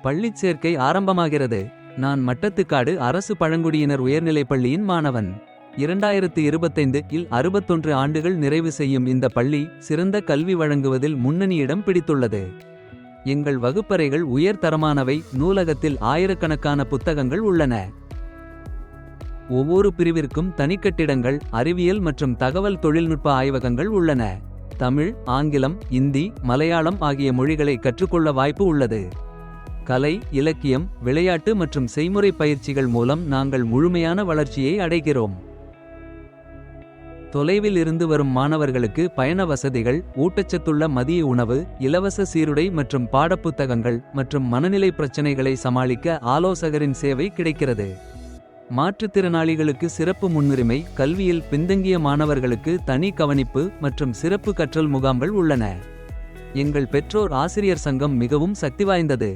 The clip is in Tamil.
பள்ளிச் சேர்க்கை ஆரம்பமாகிறது. நான் மட்டத்துக்காடு அரசு பழங்குடியினர் உயர்நிலைப் பள்ளியின் மாணவன். 2025 இல் 61 ஆண்டுகள் நிறைவு செய்யும் இந்த பள்ளி சிறந்த கல்வி வழங்குவதில் முன்னணியிடம் பிடித்துள்ளது. எங்கள் வகுப்பறைகள் உயர் தரமானவை. நூலகத்தில் ஆயிரக்கணக்கான புத்தகங்கள் உள்ளன. ஒவ்வொரு பிரிவிற்கும் தனிக்கட்டிடங்கள், அறிவியல் மற்றும் தகவல் தொழில்நுட்ப ஆய்வகங்கள் உள்ளன. தமிழ், ஆங்கிலம், இந்தி, மலையாளம் ஆகிய மொழிகளை கற்றுக்கொள்ள வாய்ப்பு உள்ளது. கலை, இலக்கியம், விளையாட்டு மற்றும் செய்முறை பயிற்சிகள் மூலம் நாங்கள் முழுமையான வளர்ச்சியை அடைகிறோம். தொலைவில் இருந்து வரும் மாணவர்களுக்கு பயண வசதிகள், ஊட்டச்சத்துள்ள மதிய உணவு, இலவச சீருடை மற்றும் பாடப்புத்தகங்கள் மற்றும் மனநிலை பிரச்சினைகளை சமாளிக்க ஆலோசகரின் சேவை கிடைக்கிறது. மாற்றுத்திறனாளிகளுக்கு சிறப்பு முன்னுரிமை, கல்வியில் பின்தங்கிய மாணவர்களுக்கு தனி கவனிப்பு மற்றும் சிறப்பு கற்றல் முகாம்கள் உள்ளன. எங்கள் பெற்றோர் ஆசிரியர் சங்கம் மிகவும் சக்திவாய்ந்தது.